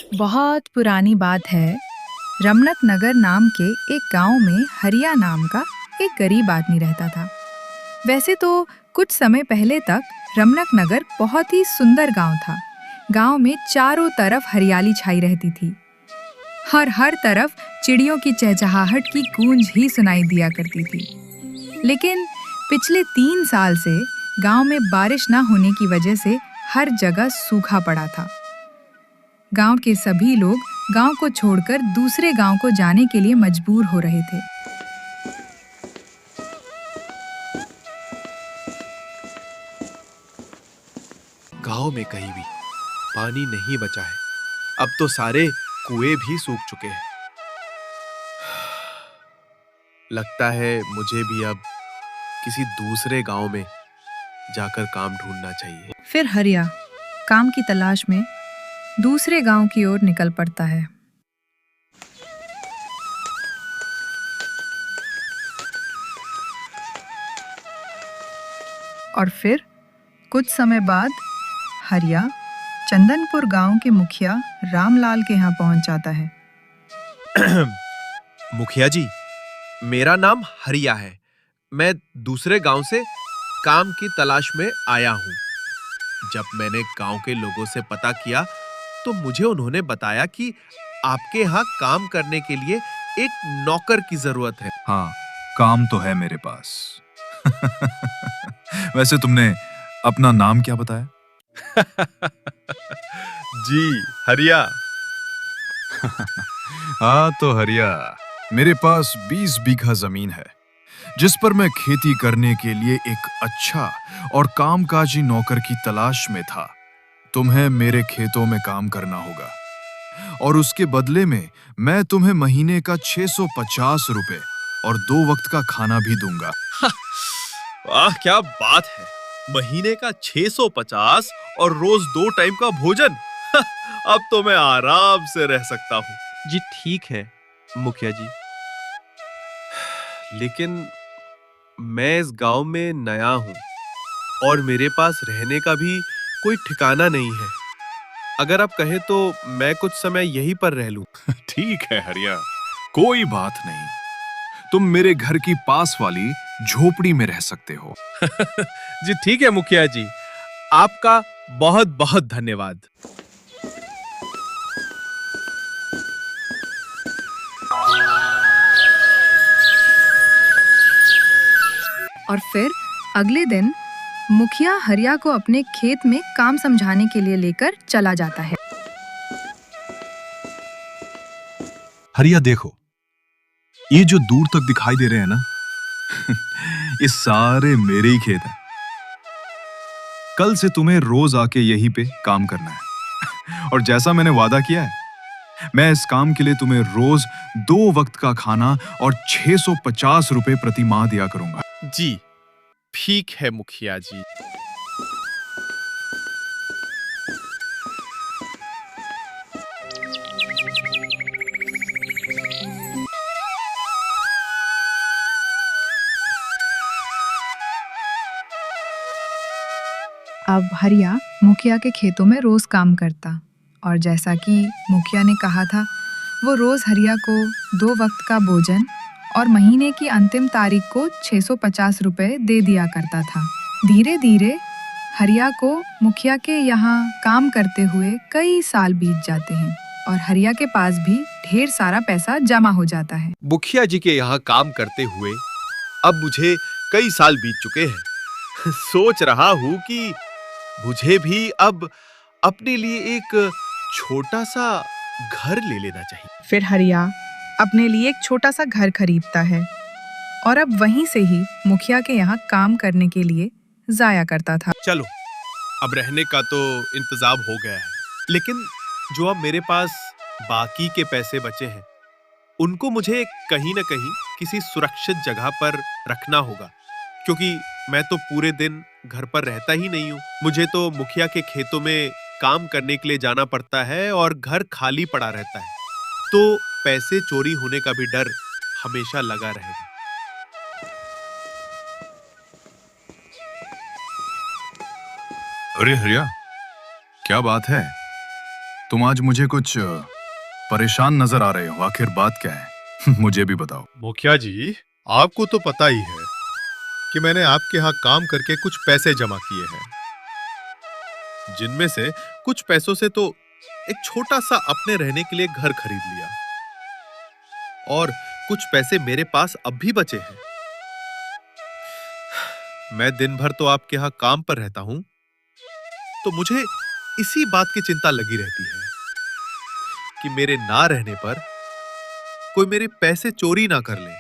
बहुत पुरानी बात है। रमनक नगर नाम के एक गांव में हरिया नाम का एक गरीब आदमी रहता था। वैसे तो कुछ समय पहले तक रमनक नगर बहुत ही सुंदर गांव था। गांव में चारों तरफ हरियाली छाई रहती थी। हर तरफ चिड़ियों की चहचहाहट की गूंज ही सुनाई दिया करती थी। लेकिन पिछले 3 साल से गांव में बारिश न होने की वजह से हर जगह सूखा पड़ा था। गांव के सभी लोग गांव को छोड़कर दूसरे गांव को जाने के लिए मजबूर हो रहे थे। गांव में कहीं भी पानी नहीं बचा है। अब तो सारे कुएं भी सूख चुके हैं। लगता है मुझे भी अब किसी दूसरे गांव में जाकर काम ढूंढना चाहिए। फिर हरिया काम की तलाश में दूसरे गांव की ओर निकल पड़ता है। और फिर कुछ समय बाद हरिया चंदनपुर गांव के मुखिया रामलाल के यहाँ पहुंच जाता है। मुखिया जी, मेरा नाम हरिया है। मैं दूसरे गांव से काम की तलाश में आया हूं। जब मैंने गांव के लोगों से पता किया तो मुझे उन्होंने बताया कि आपके यहाँ काम करने के लिए एक नौकर की जरूरत है। हाँ, काम तो है मेरे पास। वैसे तुमने अपना नाम क्या बताया? जी, हरिया। हाँ तो हरिया, मेरे पास 20 बीघा जमीन है जिस पर मैं खेती करने के लिए एक अच्छा और कामकाजी नौकर की तलाश में था। तुम्हें मेरे खेतों में काम करना होगा और उसके बदले में मैं तुम्हें महीने का 650 रुपए और 2 वक्त का खाना भी दूंगा। वाह, क्या बात है! महीने का 650 और रोज 2 टाइम का भोजन। अब तो मैं आराम से रह सकता हूँ। जी ठीक है मुखिया जी। लेकिन मैं इस गांव में नया हूँ और मेरे पास रहने का भी कोई ठिकाना नहीं है। अगर आप कहें तो मैं कुछ समय यहीं पर रह लूं। ठीक है हरिया, कोई बात नहीं। तुम मेरे घर की पास वाली झोपड़ी में रह सकते हो। जी ठीक है मुखिया जी, आपका बहुत बहुत धन्यवाद। और फिर अगले दिन मुखिया हरिया को अपने खेत में काम समझाने के लिए लेकर चला जाता है। हरिया देखो, ये जो दूर तक दिखाई दे रहे हैं ना, ये सारे मेरे ही खेत हैं। कल से तुम्हें रोज आके यहीं पे काम करना है। और जैसा मैंने वादा किया है, मैं इस काम के लिए तुम्हें रोज 2 वक्त का खाना और 650 रुपए प्रति माह दिया करूंगा। जी ठीक है मुखिया जी। अब हरिया मुखिया के खेतों में रोज काम करता और जैसा कि मुखिया ने कहा था, वो रोज हरिया को 2 वक्त का भोजन और महीने की अंतिम तारीख को 650 रुपए दे दिया करता था। धीरे धीरे हरिया को मुखिया के यहाँ काम करते हुए कई साल बीत जाते हैं और हरिया के पास भी ढेर सारा पैसा जमा हो जाता है। मुखिया जी के यहाँ काम करते हुए अब मुझे कई साल बीत चुके हैं। सोच रहा हूँ कि मुझे भी अब अपने लिए एक छोटा सा घर ले लेना चाहिए। फिर हरिया अपने लिए एक छोटा सा घर खरीदता है और अब वहीं से ही मुखिया के यहाँ काम करने के लिए जाया करता था। चलो, अब रहने का तो इंतजाम हो गया है, लेकिन जो अब मेरे पास बाकी के पैसे बचे हैं उनको मुझे कहीं न कहीं किसी सुरक्षित जगह पर रखना होगा, क्योंकि मैं तो पूरे दिन घर पर रहता ही नहीं हूँ। मुझे तो मुखिया के खेतों में काम करने के लिए जाना पड़ता है और घर खाली पड़ा रहता है, तो पैसे चोरी होने का भी डर हमेशा लगा रहेगा। अरे हरिया, क्या बात है? तुम आज मुझे कुछ परेशान नजर आ रहे हो, आखिर बात क्या है? मुझे भी बताओ। मुखिया जी, आपको तो पता ही है कि मैंने आपके यहाँ काम करके कुछ पैसे जमा किए हैं, जिनमें से कुछ पैसों से तो एक छोटा सा अपने रहने के लिए घर खरीद लिया, और कुछ पैसे मेरे पास अब भी बचे हैं। मैं दिन भर तो आपके यहाँ काम पर रहता हूं, तो मुझे इसी बात की चिंता लगी रहती है कि मेरे ना रहने पर कोई मेरे पैसे चोरी ना कर ले।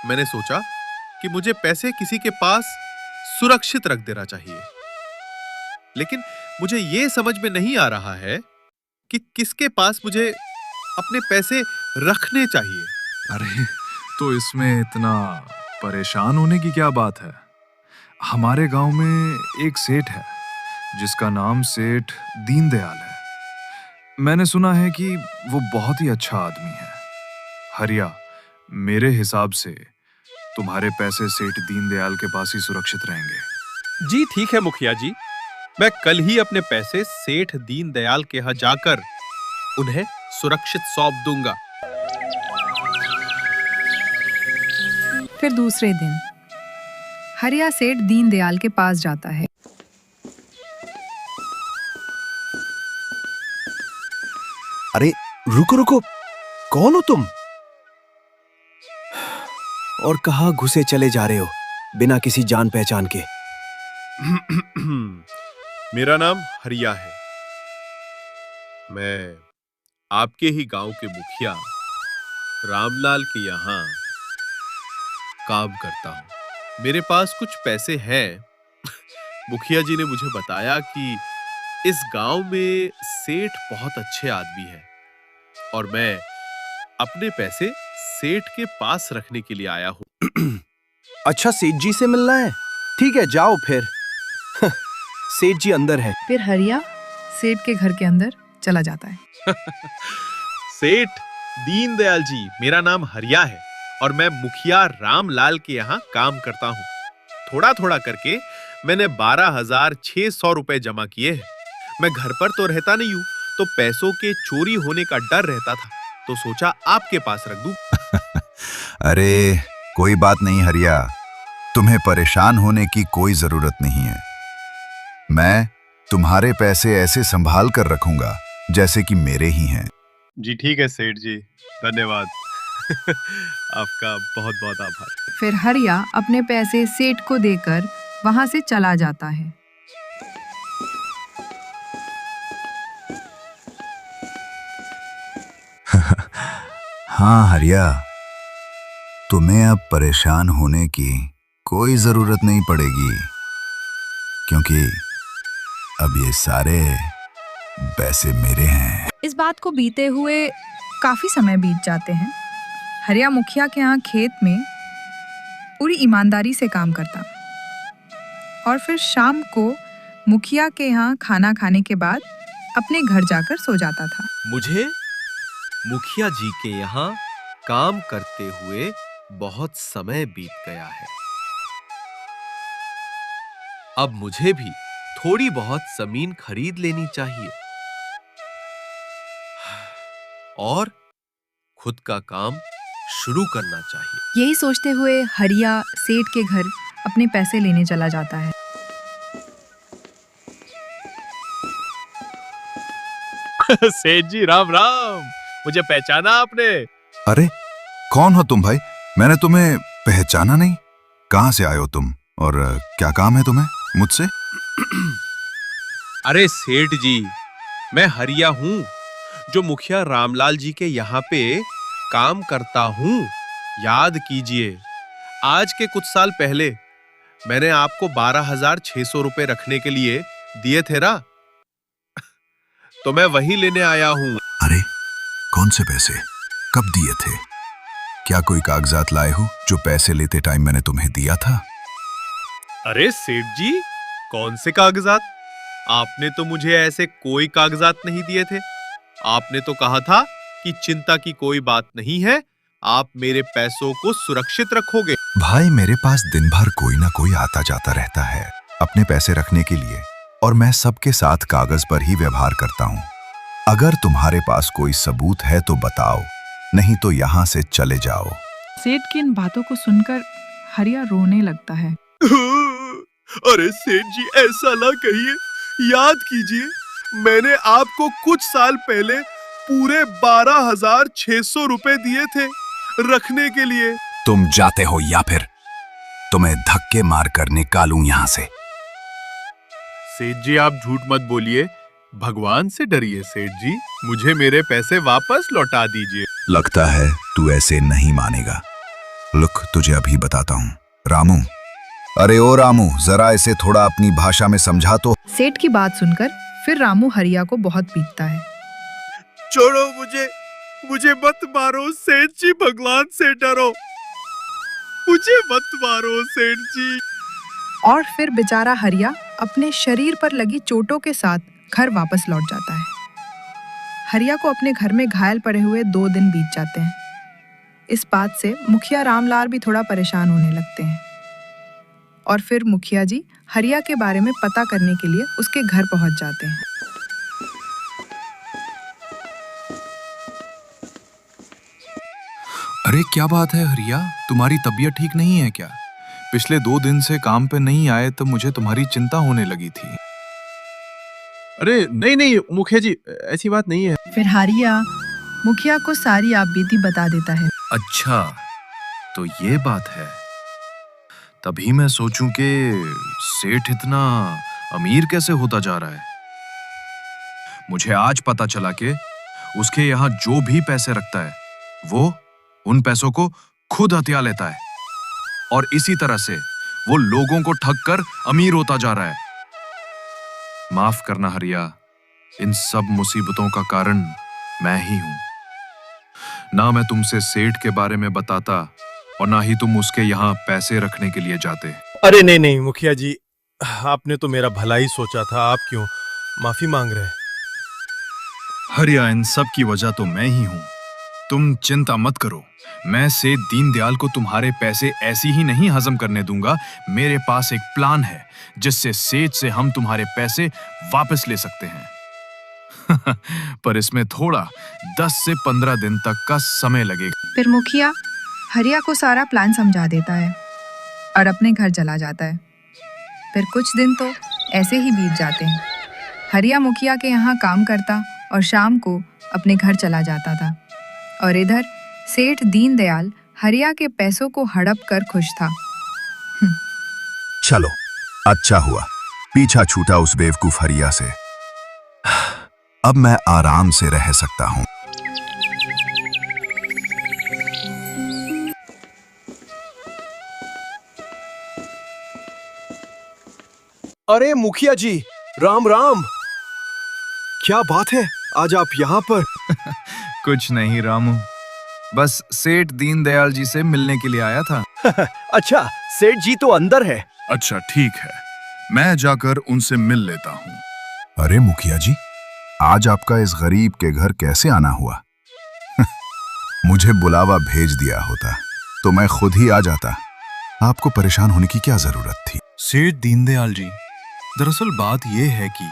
मैंने सोचा कि मुझे पैसे किसी के पास सुरक्षित रख देना चाहिए, लेकिन मुझे यह समझ में नहीं आ रहा है कि किसके पास मुझे अपने पैसे रखने चाहिए। अरे, तो इसमें इतना परेशान होने की क्या बात है? हमारे गांव में एक सेठ है जिसका नाम सेठ दीनदयाल है। मैंने सुना है कि वो बहुत ही अच्छा आदमी है। हरिया, मेरे हिसाब से तुम्हारे पैसे सेठ दीनदयाल के पास ही सुरक्षित रहेंगे। जी ठीक है मुखिया जी, मैं कल ही अपने पैसे सेठ दीनदयाल के यहाँ जाकर उन्हें सुरक्षित सौंप दूंगा। फिर दूसरे दिन हरिया सेठ दीनदयाल के पास जाता है। अरे रुको रुको, कौन हो तुम? और कहाँ घुसे चले जा रहे हो बिना किसी जान पहचान के? मेरा नाम हरिया है। मैं आपके ही गांव के मुखिया रामलाल के यहाँ काम करता हूं। मेरे पास कुछ पैसे हैं। मुखिया जी ने मुझे बताया कि इस गांव में सेठ बहुत अच्छे आदमी हैं, और मैं अपने पैसे सेठ के पास रखने के लिए आया हूं। अच्छा, सेठ जी से मिलना है? ठीक है, जाओ फिर। सेठ जी अंदर है। फिर हरिया सेठ के घर के अंदर चला जाता है। सेठ दीनदयाल जी, मेरा नाम हरिया है और मैं मुखिया रामलाल के यहाँ काम करता हूँ। थोड़ा थोड़ा करके मैंने 12,600 रुपए जमा किए हैं। मैं घर पर तो रहता नहीं हूँ, तो पैसों के चोरी होने का डर रहता था, तो सोचा आपके पास रख दूं। अरे कोई बात नहीं हरिया, तुम्हें परेशान होने की कोई जरूरत नहीं है। मैं तुम्हारे पैसे ऐसे संभाल कर रखूंगा जैसे कि मेरे ही हैं। जी ठीक है सेठ जी, धन्यवाद। आपका बहुत बहुत आभार। फिर हरिया अपने पैसे सेठ को देकर वहां से चला जाता है। हाँ हरिया, तुम्हें अब परेशान होने की कोई जरूरत नहीं पड़ेगी, क्योंकि अब ये सारे पैसे मेरे हैं। इस बात को बीते हुए काफी समय बीत जाते हैं। हरिया मुखिया के यहाँ खेत में पूरी ईमानदारी से काम करता, और फिर शाम को मुखिया के यहाँ खाना खाने के बाद अपने घर जाकर सो जाता था। मुझे मुखिया जी के यहाँ काम करते हुए बहुत समय बीत गया है। अब मुझे भी थोड़ी बहुत जमीन खरीद लेनी चाहिए और खुद का काम शुरू करना चाहिए। यही सोचते हुए हरिया सेठ के घर अपने पैसे लेने चला जाता है। सेठ जी राम राम, मुझे पहचाना आपने? अरे कौन हो तुम भाई? मैंने तुम्हें पहचाना नहीं। कहां से आए हो तुम और क्या काम है तुम्हें मुझसे? अरे सेठ जी, मैं हरिया हूँ जो मुखिया रामलाल जी के यहाँ पे काम करता हूँ। याद कीजिए, आज के कुछ साल पहले मैंने आपको 12,600 रुपए रखने के लिए दिए थे ना, तो मैं वही लेने आया हूँ। अरे कौन से पैसे? कब दिए थे? क्या कोई कागजात लाए हो जो पैसे लेते टाइम मैंने तुम्हें दिया था? अरे सेठ जी, कौन से कागजात? आपने तो मुझे ऐसे कोई कागजात नहीं दिए थे। आपने तो कहा था कि चिंता की कोई बात नहीं है, आप मेरे पैसों को सुरक्षित रखोगे। भाई मेरे पास दिन भर कोई ना कोई आता जाता रहता है अपने पैसे रखने के लिए। और मैं सबके साथ कागज पर ही व्यवहार करता हूँ। अगर तुम्हारे पास कोई सबूत है तो बताओ, नहीं तो यहाँ से चले जाओ। सेठ की इन बातों को सुनकर हरिया रोने लगता है। अरे सेठ जी, ऐसा ना कहिए। याद कीजिए, मैंने आपको कुछ साल पहले पूरे 12,600 रुपए दिए थे रखने के लिए। तुम जाते हो या फिर तुम्हें धक्के मार कर निकालूं यहाँ से। सेठ जी, आप झूठ मत बोलिए। भगवान से डरिए सेठ जी, मुझे मेरे पैसे वापस लौटा दीजिए। लगता है तू ऐसे नहीं मानेगा। लुक, तुझे अभी बताता हूँ। रामू, अरे ओ रामू, जरा इसे थोड़ा अपनी भाषा में समझा तो। सेठ की बात सुनकर फिर रामू हरिया को बहुत पीटता है। छोड़ो मुझे मत मारो सेठ जी, भगवान से डरो, मुझे मत मारो सेठ जी। और फिर बेचारा हरिया अपने शरीर पर लगी चोटों के साथ घर वापस लौट जाता है। हरिया को अपने घर में घायल पड़े हुए 2 दिन बीत जाते हैं। इस बात से मुखिया रामलाल भी थोड़ा परेशान होने लगते हैं और फिर मुखिया जी हरिया के बारे में पता करने के लिए उसके घर पहुंच जाते हैं। अरे क्या बात है हरिया, तुम्हारी तबीयत ठीक नहीं है क्या? पिछले 2 दिन से काम पे नहीं आए तो मुझे तुम्हारी चिंता होने लगी थी। अरे नहीं मुखिया जी, ऐसी बात नहीं है। फिर हरिया मुखिया को सारी आपबीती बता देता है। अच्छा, तो ये बात है। तभी मैं सोचूं कि सेठ इतना अमीर कैसे होता जा रहा है। मुझे आज पता चला कि उसके यहाँ जो भी पैसे रखता है वो उन पैसों को खुद हथिया लेता है और इसी तरह से वो लोगों को ठग कर अमीर होता जा रहा है। माफ करना हरिया, इन सब मुसीबतों का कारण मैं ही हूं। ना मैं तुमसे सेठ के बारे में बताता और ना ही तुम उसके यहाँ पैसे रखने के लिए जाते। अरे नहीं मुखिया जी, आपने तो मेरा भला ही सोचा था, आप क्यों माफी मांग रहे हैं? हरिया, इन सब की वजह तो मैं ही हूं। तुम चिंता मत करो, मैं सेठ दीनदयाल को तुम्हारे पैसे ऐसी ही नहीं हजम करने दूंगा। मेरे पास एक प्लान है जिससे सेठ से हम तुम्हारे पैसे वापस ले सकते हैं। पर इसमें थोड़ा 10 से 15 दिन तक का समय लगेगा। फिर मुखिया हरिया को सारा प्लान समझा देता है और अपने घर चला जाता है। फिर कुछ दिन तो ऐसे ही बीत जाते हैं। हरिया मुखिया के यहाँ काम करता और शाम को अपने घर चला जाता था और इधर सेठ दीनदयाल हरिया के पैसों को हड़प कर खुश था। चलो, अच्छा हुआ पीछा छूटा उस बेवकूफ हरिया से। अब मैं आराम से रह सकता हूं। अरे मुखिया जी, राम राम। क्या बात है, आज आप यहाँ पर? कुछ नहीं रामू, बस सेठ दीनदयाल जी से मिलने के लिए आया था। अच्छा, सेठ जी तो अंदर है। अच्छा ठीक है, मैं जाकर उनसे मिल लेता हूँ। अरे मुखिया जी, आज आपका इस गरीब के घर कैसे आना हुआ? मुझे बुलावा भेज दिया होता तो मैं खुद ही आ जाता। आपको परेशान होने की क्या जरूरत थी? सेठ दीनदयाल जी, दरअसल बात यह है कि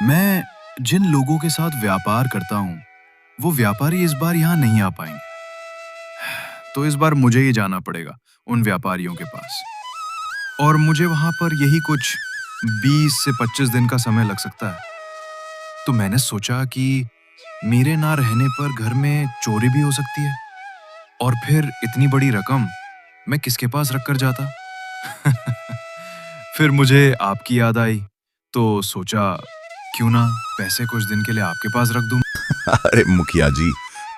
मैं जिन लोगों के साथ व्यापार करता हूँ वो व्यापारी इस बार यहाँ नहीं आ पाएंगे, तो इस बार मुझे ही जाना पड़ेगा उन व्यापारियों के पास और मुझे वहां पर यही कुछ 20 से 25 दिन का समय लग सकता है। तो मैंने सोचा कि मेरे ना रहने पर घर में चोरी भी हो सकती है और फिर इतनी बड़ी रकम मैं किसके पास रख कर जाता। फिर मुझे आपकी याद आई तो सोचा क्यों ना पैसे कुछ दिन के लिए आपके पास रख दूं। अरे मुखिया जी,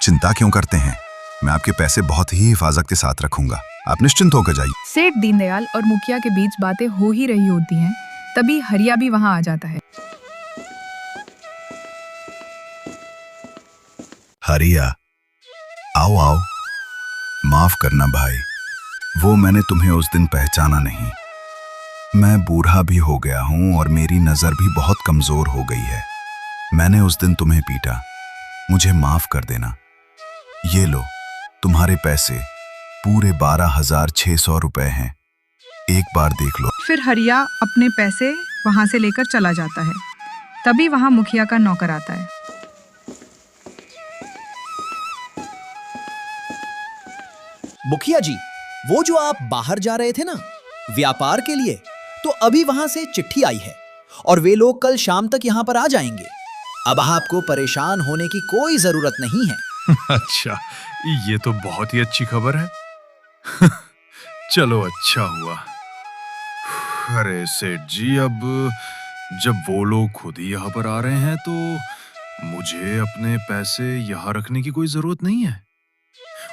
चिंता क्यों करते हैं? मैं आपके पैसे बहुत ही हिफाजत के साथ रखूंगा, आप निश्चिंत होकर जाइए। सेठ दीनदयाल और मुखिया के बीच बातें हो ही रही होती हैं, तभी हरिया भी वहां आ जाता है। हरिया, आओ आओ। माफ करना भाई, वो मैंने तुम्हें उस दिन पहचाना नहीं। मैं बूढ़ा भी हो गया हूं और मेरी नजर भी बहुत कमजोर हो गई है। मैंने उस दिन तुम्हें पीटा, मुझे माफ कर देना। ये लो, तुम्हारे पैसे पूरे 12,600 रुपए हैं, एक बार देख लो। फिर हरिया अपने पैसे वहां से लेकर चला जाता है। तभी वहां मुखिया का नौकर आता है। मुखिया जी, वो जो आप बाहर जा रहे थे ना व्यापार के लिए, तो अभी वहां से चिट्ठी आई है और वे लोग कल शाम तक यहाँ पर आ जाएंगे। अब आपको परेशान होने की कोई जरूरत नहीं है। अच्छा, ये तो बहुत ही अच्छी खबर है। चलो अच्छा हुआ। अरे सेठ जी, अब जब वो लोग खुद ही यहाँ पर आ रहे हैं तो मुझे अपने पैसे यहाँ रखने की कोई जरूरत नहीं है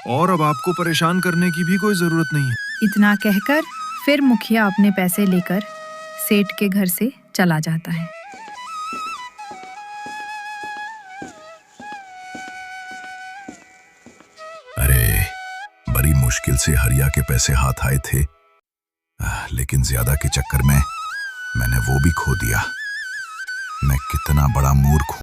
और अब आपको परेशान करने की भी कोई जरूरत नहीं है। इतना कहकर फिर मुखिया अपने पैसे लेकर सेठ के घर से चला जाता है। अरे, बड़ी मुश्किल से हरिया के पैसे हाथ आए थे, लेकिन ज्यादा के चक्कर में मैंने वो भी खो दिया। मैं कितना बड़ा मूर्ख हूं।